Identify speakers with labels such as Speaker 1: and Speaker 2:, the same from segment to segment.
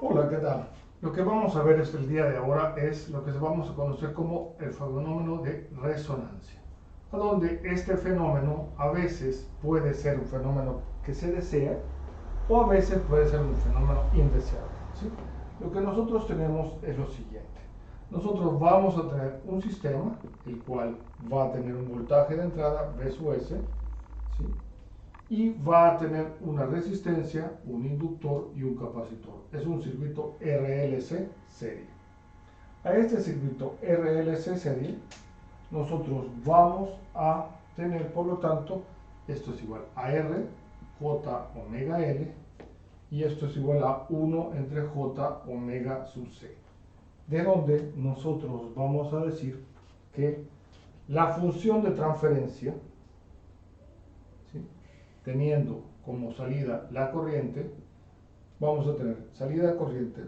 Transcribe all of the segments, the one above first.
Speaker 1: Hola, ¿qué tal? Lo que vamos a ver el día de ahora es lo que vamos a conocer como el fenómeno de resonancia, a donde este fenómeno a veces puede ser un fenómeno que se desea o a veces puede ser un fenómeno indeseable, ¿sí? Lo que nosotros tenemos es lo siguiente. Nosotros vamos a tener un sistema, el cual va a tener un voltaje de entrada V sub S, ¿sí? Y va a tener una resistencia, un inductor y un capacitor. Es un circuito RLC serie. A este circuito RLC serie nosotros vamos a tener, por lo tanto, esto es igual a R, J omega L, y esto es igual a 1 entre J omega sub C. De donde nosotros vamos a decir que la función de transferencia, ¿sí?, teniendo como salida la corriente, vamos a tener salida de corriente,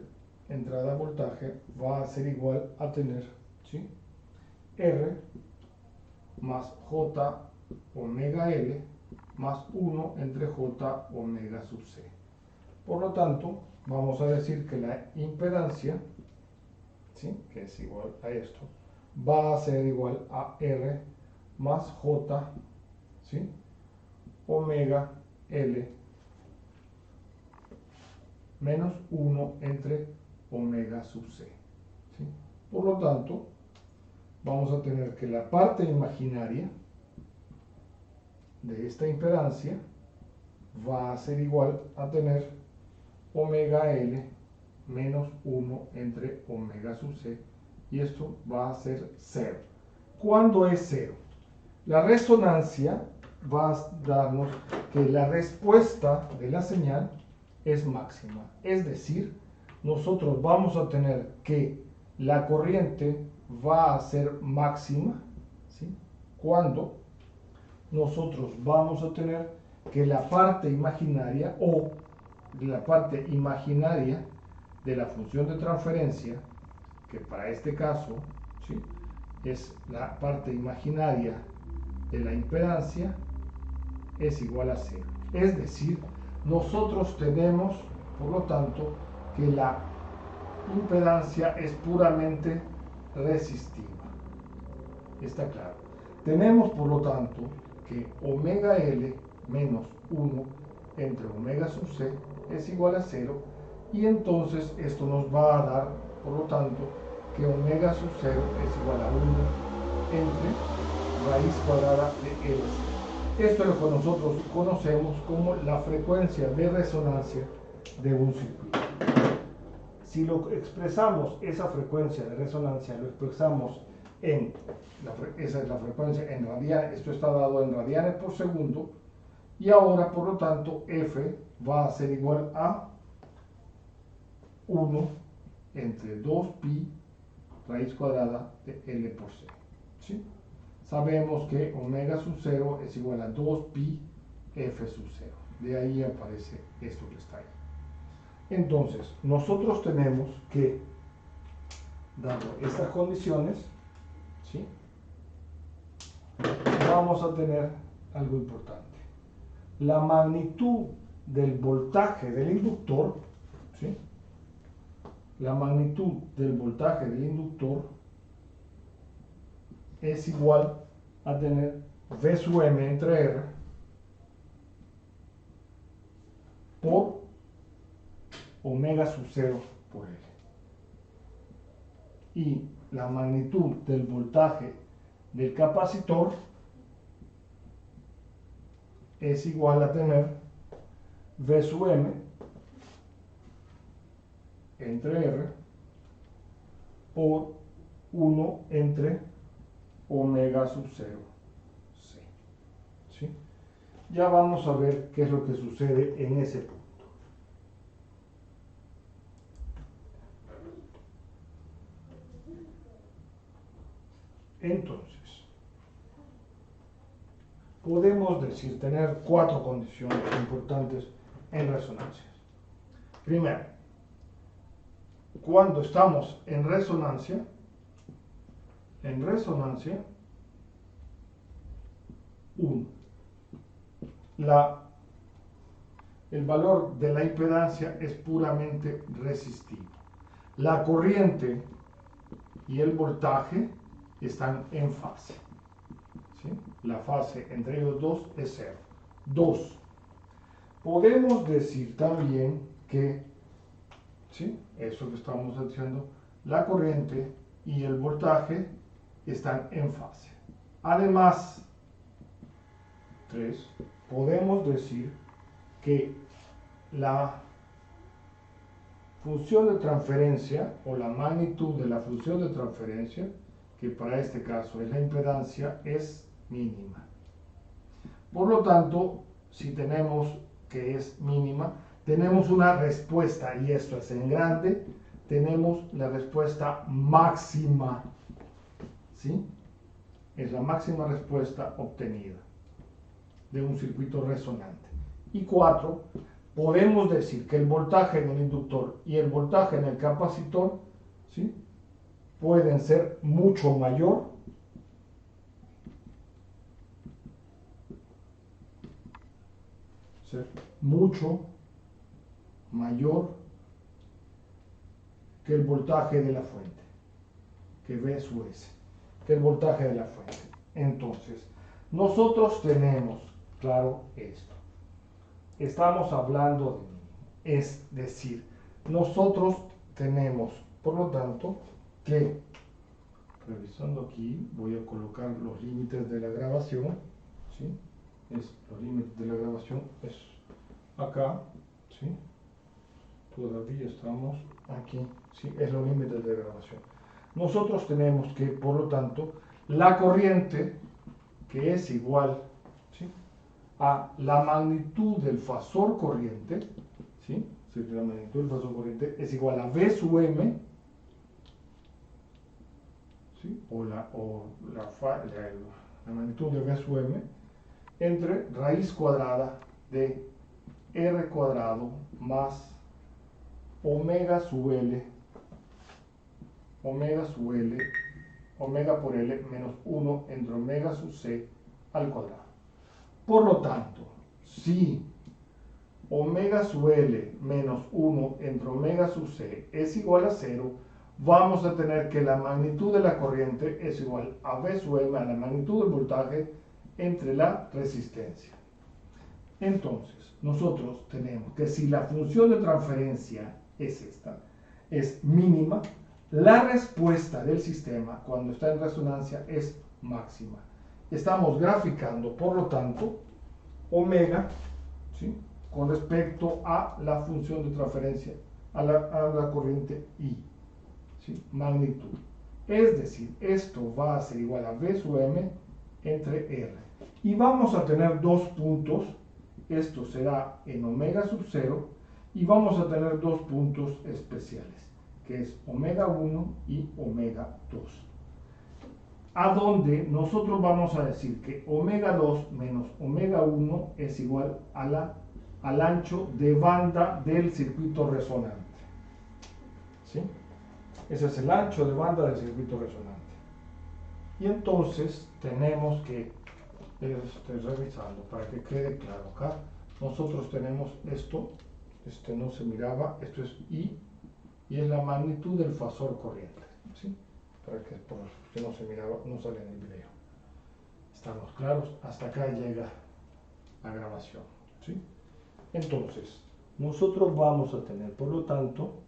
Speaker 1: entrada voltaje, va a ser igual a tener, ¿sí?, R más J omega L más 1 entre J omega sub C. Por lo tanto, vamos a decir que la impedancia, ¿sí?, que es igual a esto, va a ser igual a R más J, ¿sí?, omega L menos 1 entre omega sub C, ¿sí? Por lo tanto, vamos a tener que la parte imaginaria de esta impedancia va a ser igual a tener omega L menos 1 entre omega sub C, y esto va a ser 0. ¿Cuándo es 0? La resonancia va a darnos que la respuesta de la señal es máxima. Es decir, nosotros vamos a tener que la corriente va a ser máxima, ¿sí?, cuando nosotros vamos a tener que la parte imaginaria o la parte imaginaria de la función de transferencia, que para este caso, ¿sí?, es la parte imaginaria de la impedancia, es igual a 0. Es decir, nosotros tenemos, por lo tanto, que la impedancia es puramente resistiva. Está claro. Tenemos, por lo tanto, que omega L menos 1 entre omega sub C es igual a 0, y entonces esto nos va a dar, por lo tanto, que omega sub 0 es igual a 1 entre raíz cuadrada de L. Esto es lo que nosotros conocemos como la frecuencia de resonancia de un circuito. Si lo expresamos, esa frecuencia de resonancia, lo expresamos en, esa es la frecuencia en radianes, esto está dado en radianes por segundo, y ahora, por lo tanto, F va a ser igual a 1 entre 2pi raíz cuadrada de L por C, ¿sí? Sabemos que omega sub 0 es igual a 2pi F sub 0. De ahí aparece esto que está ahí. Entonces, nosotros tenemos que, dado estas condiciones, ¿sí?, vamos a tener algo importante. La magnitud del voltaje del inductor, ¿sí?, la magnitud del voltaje del inductor es igual a tener V sub M entre R por omega sub 0 por L. Y la magnitud del voltaje del capacitor es igual a tener V sub M entre R por 1 entre omega sub 0 C, ¿sí? Ya vamos a ver qué es lo que sucede en ese punto. Entonces, podemos decir, tener 4 condiciones importantes en resonancias. Primero, cuando estamos en resonancia, 1, la el valor de la impedancia es puramente resistivo. La corriente y el voltaje están en fase. ¿Sí? La fase entre ellos dos es cero. 2. Podemos decir también que, ¿sí? Eso que estamos diciendo, la corriente y el voltaje están en fase. Además, 3. Podemos decir que la función de transferencia o la magnitud de la función de transferencia, que para este caso es la impedancia, es mínima. Por lo tanto, si tenemos que es mínima, tenemos una respuesta, y esto es en grande, tenemos la respuesta máxima, ¿sí? Es la máxima respuesta obtenida de un circuito resonante. Y 4, podemos decir que el voltaje en el inductor y el voltaje en el capacitor, ¿sí?, pueden ser mucho mayor que el voltaje de la fuente, que V sub S, que el voltaje de la fuente. Entonces, nosotros tenemos claro esto. Estamos hablando de, es decir, nosotros tenemos, por lo tanto, que, revisando aquí, voy a colocar los límites de la grabación, ¿sí? Los límites de la grabación es acá, ¿sí? Todavía estamos aquí, ¿sí? Es los límites de grabación. Nosotros tenemos que, por lo tanto, la corriente, que es igual, ¿sí?, a la magnitud del fasor corriente, ¿sí? La magnitud del fasor corriente es igual a V sub M, ¿sí?, o la magnitud de V sub M, entre raíz cuadrada de R cuadrado más omega sub L, omega por L menos 1 entre omega sub C al cuadrado. Por lo tanto, si omega sub L menos 1 entre omega sub C es igual a 0, vamos a tener que la magnitud de la corriente es igual a V sub M, a la magnitud del voltaje entre la resistencia. Entonces, nosotros tenemos que si la función de transferencia es esta, es mínima, la respuesta del sistema cuando está en resonancia es máxima. Estamos graficando, por lo tanto, omega, ¿sí?, con respecto a la función de transferencia, a la corriente I, ¿sí?, magnitud. Es decir, esto va a ser igual a V sub M entre R. Y vamos a tener dos puntos, esto será en omega sub 0, y vamos a tener dos puntos especiales, que es omega 1 y omega 2. A donde nosotros vamos a decir que omega 2 menos omega 1 es igual a al ancho de banda del circuito resonante. ¿Sí? Ese es el ancho de banda del circuito resonante. Y entonces tenemos que, revisando para que quede claro acá, nosotros tenemos esto, no se miraba, esto es I, y es la magnitud del fasor corriente, ¿sí?, para que por que no se miraba, no sale en el video. ¿Estamos claros? Hasta acá llega la grabación, ¿sí? Entonces, nosotros vamos a tener, por lo tanto,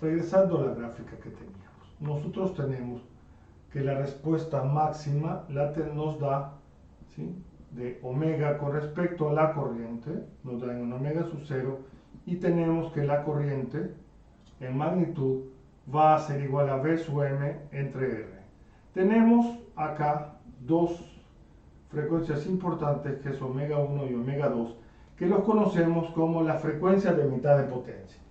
Speaker 1: regresando a la gráfica que teníamos, nosotros tenemos que la respuesta máxima nos da, ¿sí?, de omega con respecto a la corriente, nos da en omega sub 0, y tenemos que la corriente en magnitud va a ser igual a V sub M entre R. Tenemos acá dos frecuencias importantes, que es omega 1 y omega 2, que los conocemos como la frecuencia de mitad de potencia.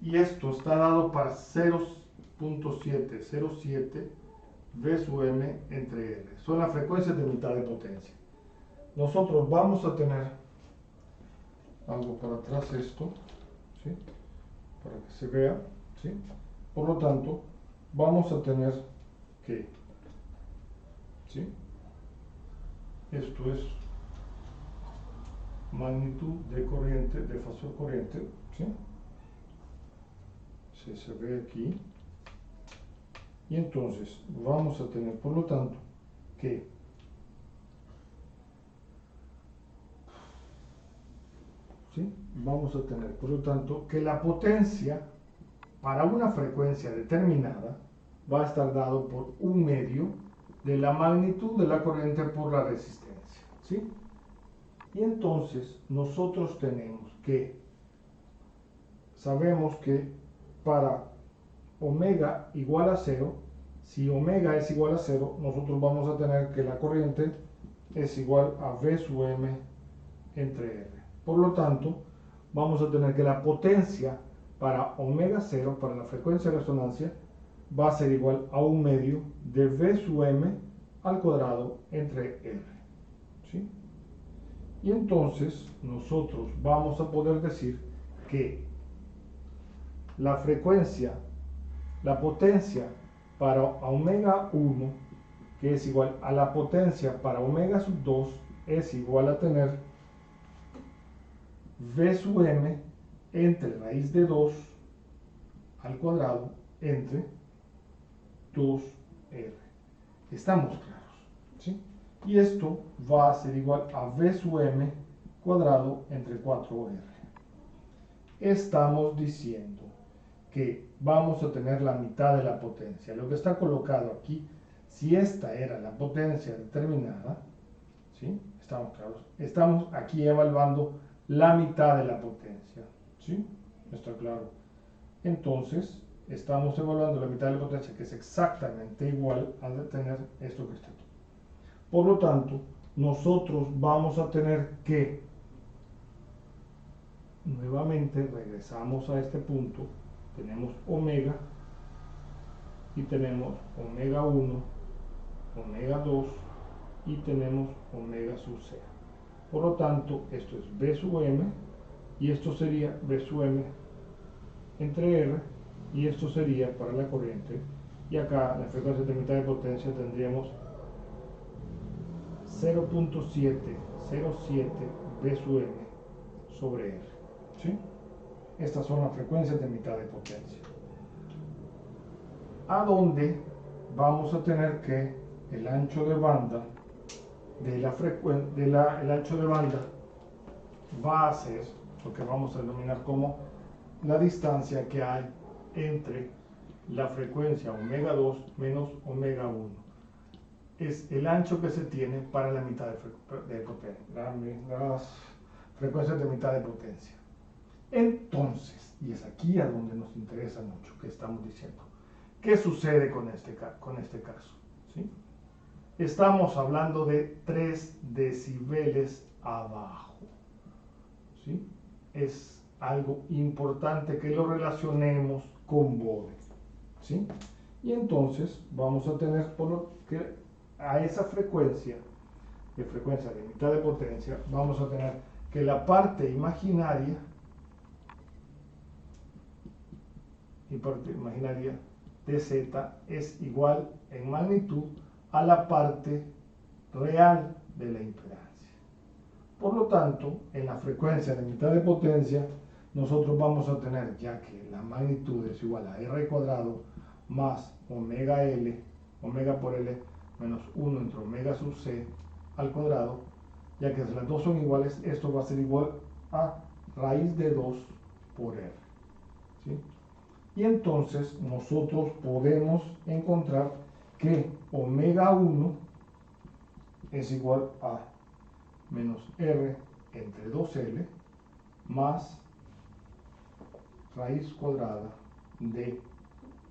Speaker 1: Y esto está dado para 0.707 V sub M entre R. Son las frecuencias de mitad de potencia. Nosotros vamos a tener algo para atrás esto, ¿sí?, para que se vea, ¿sí? Por lo tanto, vamos a tener que, ¿sí?, esto es magnitud de corriente, de fasor corriente, ¿sí? Se ve aquí. Y entonces vamos a tener, por lo tanto, que ¿sí? Vamos a tener, por lo tanto, que la potencia para una frecuencia determinada va a estar dado por 1/2 de la magnitud de la corriente por la resistencia, ¿sí? Y entonces nosotros tenemos que, sabemos que para omega igual a 0, si omega es igual a 0, nosotros vamos a tener que la corriente es igual a V sub m entre R. Por lo tanto, vamos a tener que la potencia para omega 0, para la frecuencia de resonancia, va a ser igual a 1/2 de V sub m al cuadrado entre R, ¿sí? Y entonces nosotros vamos a poder decir que la frecuencia, la potencia para omega 1, que es igual a la potencia para omega sub 2, es igual a tener V sub m entre raíz de 2 al cuadrado entre 2R. Estamos claros, ¿sí? Y esto va a ser igual a V sub m cuadrado entre 4R. Estamos diciendo que vamos a tener la mitad de la potencia. Lo que está colocado aquí, si esta era la potencia determinada, ¿sí? Estamos claros. Estamos aquí evaluando la mitad de la potencia, ¿sí? ¿Está claro? Entonces, estamos evaluando la mitad de la potencia, que es exactamente igual a tener esto que está aquí. Por lo tanto, nosotros vamos a tener que, nuevamente, regresamos a este punto, tenemos omega, y tenemos omega 1, omega 2, y tenemos omega sub c. Por lo tanto, esto es V sub m, y esto sería V sub m entre R, y esto sería para la corriente, y acá la frecuencia de mitad de potencia tendríamos 0.707 V sub m sobre R, ¿sí? Estas son las frecuencias de mitad de potencia. A donde vamos a tener que el ancho de banda el ancho de banda va a ser lo que vamos a denominar como la distancia que hay entre la frecuencia omega 2 menos omega 1. Es el ancho que se tiene para la mitad de potencia, las frecuencias de mitad de potencia. Entonces, y es aquí a donde nos interesa mucho, que estamos diciendo, ¿qué sucede con este caso? ¿Sí? Estamos hablando de 3 decibeles abajo, ¿sí? Es algo importante que lo relacionemos con Bode, ¿sí? Y entonces vamos a tener que a esa frecuencia de mitad de potencia, vamos a tener que la parte imaginaria de Z es igual en magnitud a la parte real de la impedancia. Por lo tanto, en la frecuencia de mitad de potencia, nosotros vamos a tener, ya que la magnitud es igual a R cuadrado más omega L, omega por L menos 1 entre omega sub C al cuadrado, ya que las dos son iguales, esto va a ser igual a raíz de 2 por R, ¿sí? Y entonces nosotros podemos encontrar que omega 1 es igual a menos R entre 2L más raíz cuadrada de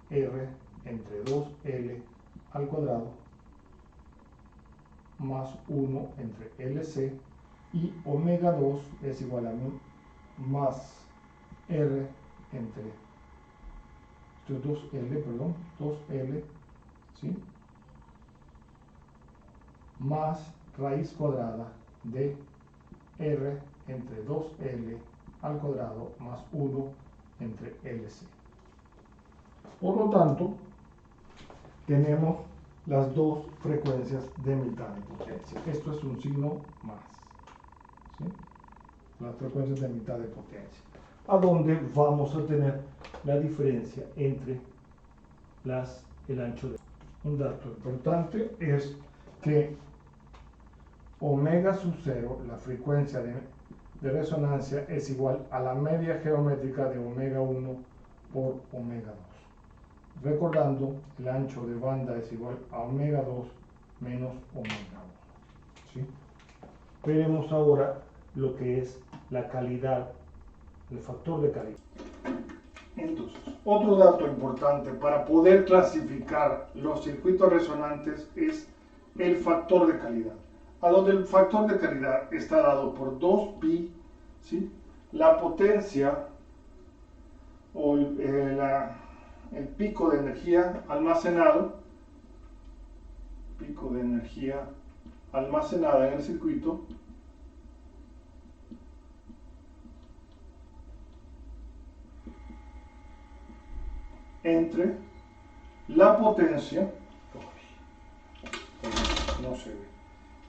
Speaker 1: R entre 2L al cuadrado más 1 entre LC, y omega 2 es igual a más R entre 2L, ¿sí? Más raíz cuadrada de R entre 2L al cuadrado más 1 entre LC. Por lo tanto, tenemos las dos frecuencias de mitad de potencia. Esto es un signo más, ¿sí? Las frecuencias de mitad de potencia, a donde vamos a tener la diferencia entre el ancho de... Un dato importante es que omega sub 0, la frecuencia de resonancia, es igual a la media geométrica de omega 1 por omega 2. Recordando, el ancho de banda es igual a omega 2 menos omega 1. ¿Sí? Veremos ahora lo que es la calidad, el factor de calidad. Entonces, otro dato importante para poder clasificar los circuitos resonantes es el factor de calidad, a donde el factor de calidad está dado por 2pi, ¿sí? La potencia o el pico de energía almacenado, en el circuito, entre la potencia, no se ve,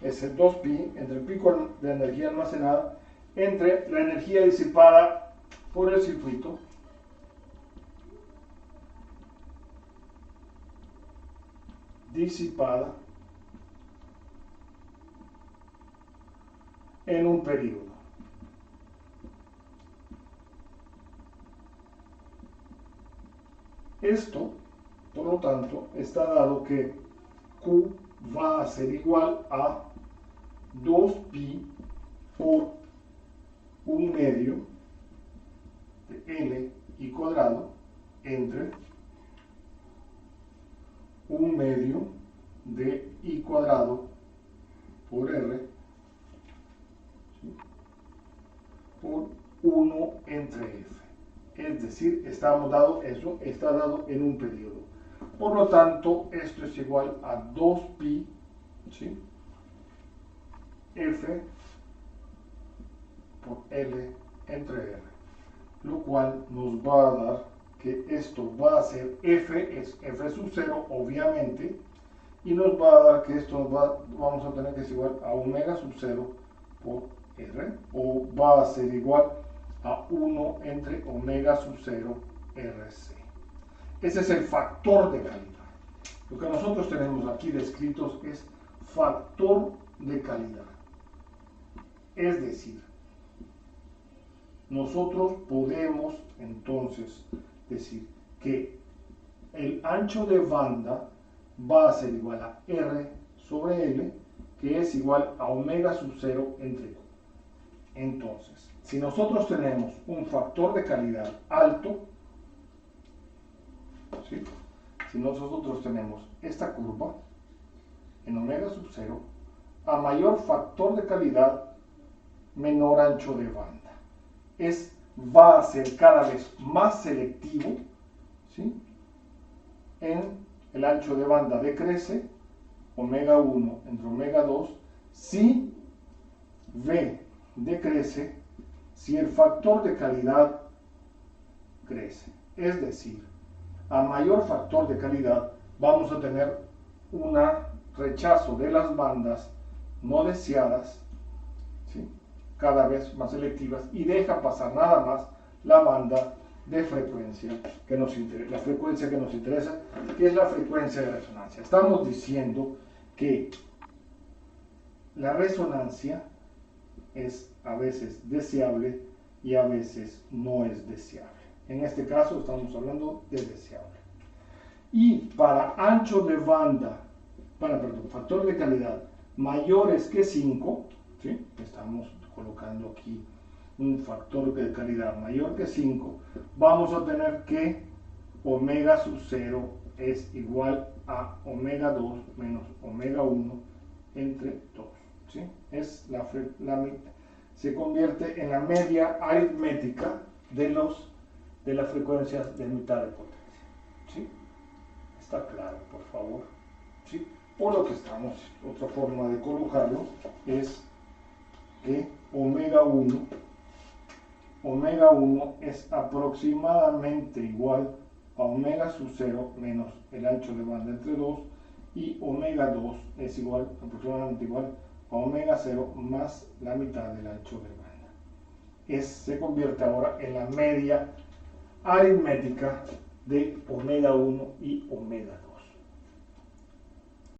Speaker 1: es el 2pi, entre el pico de energía almacenada, entre la energía disipada por el circuito, en un periodo. Esto, por lo tanto, está dado que Q va a ser igual a 2pi por 1/2 de L I cuadrado entre 1/2 de I cuadrado por R, ¿sí? Por 1 entre F. Es decir, estamos dado eso, está dado en un periodo. Por lo tanto, esto es igual a 2pi, ¿sí? F por L entre R, lo cual nos va a dar que esto va a ser F, es F sub 0, obviamente, y nos va a dar que esto vamos a tener que es igual a omega sub 0 por R, o va a ser igual a 1 entre omega sub 0 RC. Ese es el factor de calidad. Lo que nosotros tenemos aquí descritos es factor de calidad. Es decir, nosotros podemos entonces decir que el ancho de banda va a ser igual a R sobre L, que es igual a omega sub 0 entre Q. Entonces, si nosotros tenemos un factor de calidad alto, ¿sí? Si nosotros tenemos esta curva en omega sub 0, a mayor factor de calidad, menor ancho de banda. Va a ser cada vez más selectivo, ¿sí? En el ancho de banda decrece, omega 1 entre omega 2, si V decrece, si el factor de calidad crece. Es decir, a mayor factor de calidad vamos a tener un rechazo de las bandas no deseadas, ¿sí? Cada vez más selectivas, y deja pasar nada más la banda de frecuencia que nos interesa, la frecuencia que nos interesa, que es la frecuencia de resonancia. Estamos diciendo que la resonancia es a veces deseable y a veces no es deseable. En este caso estamos hablando de deseable. Y para ancho de banda, factor de calidad mayores que 5, ¿sí? Estamos colocando aquí un factor de calidad mayor que 5, vamos a tener que omega sub 0 es igual a omega 2 menos omega 1 entre 2. ¿Sí? Se convierte en la media aritmética de las frecuencias de mitad de potencia. ¿Sí? Está claro, por favor. ¿Sí? Por lo que otra forma de colocarlo es que omega 1 es aproximadamente igual a omega sub 0 menos el ancho de banda entre 2, y omega 2 es igual, aproximadamente igual a omega 0 más la mitad del ancho de banda. Se convierte ahora en la media aritmética de omega 1 y omega 2.